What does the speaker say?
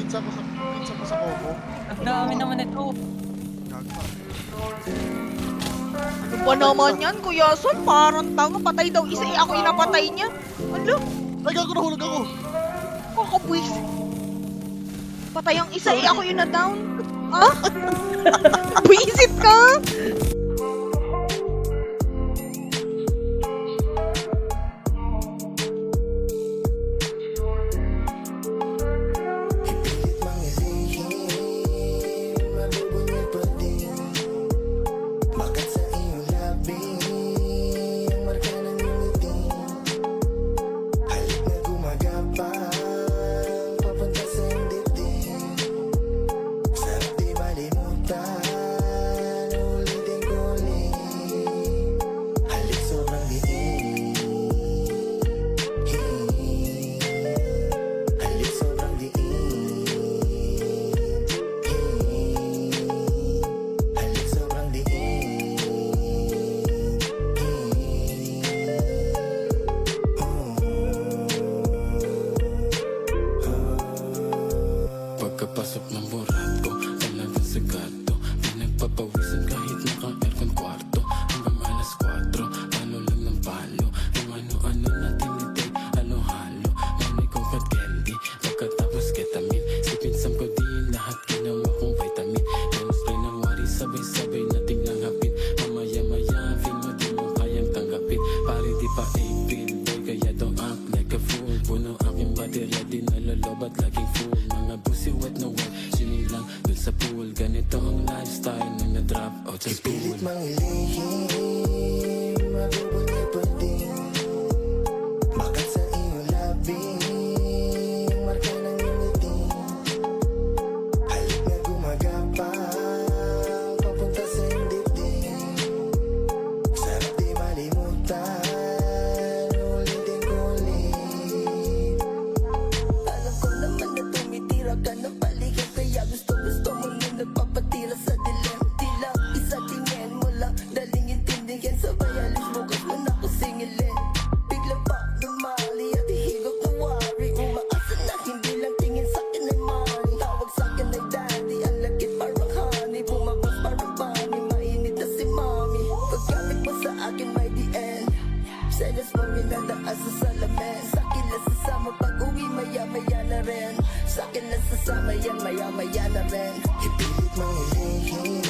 pinsan mo sa Coco. Ang dami naman ito. Gago. Ano ba naman yan, Kuya Son? Parang tanga, patay daw isa, ako yung napatay niya. Ano? Ay, gago, nahulog ako. Kakabwis. Patay ang isa, ako yung na-down. Ah? Buisit ka? Pagkapasok ng burado, talagang sigado. Pinagpapawisan kahit naka-aircon kwarto. Hanggang alas 4, palo lang ng palo. Kung ano-ano natin nitay, halo-halo. Nanay kong kat candy, pagkatapos ketamine. Si pinsam ko din, lahat ginawa kong vitamin. Yung spray ng wari, sabay-sabay nating langhapin. Mamaya-maya, feel mo di mo kayang tanggapin. Pare di pa April, boy, kaya don't act like a fool. Puno aking baterya, di nalalobat, laging full. Mga busi wet na wet, swimming lang dun sa pool. Ganito ang lifestyle nang na-drop out sa school. Ipilit mang ilihim, mabubuli pa din. Bakit sa iyong labi, ang marka ng iyong ngiti. Halik na gumagapang, papunta sa iyong dibdib. Sarap di malimutan, ulitin ko ulit. Alam ko naman na tumitira ka ng paligid, kaya gusto mo na nagpapatira sa dilim. Tila isa tingin mo lang, daling intindihin. Sabay alis mo kas man ako singilin. Bigla pa dumali at higop na wari. Umaasa na hindi lang tingin sa'kin ay money. Tawag sa'kin ay daddy, ang lagkit parang honey. Bumabas parang bunny, mainit na si mommy. Pagkapit mo sa akin may the end. Senyas mo minadaan sa salamin. Sa'kin lang sasama pag-uwi, maya-maya na rin. Sa'kin lang sasama yan, maya-maya na rin. Ipilit mang ilihim,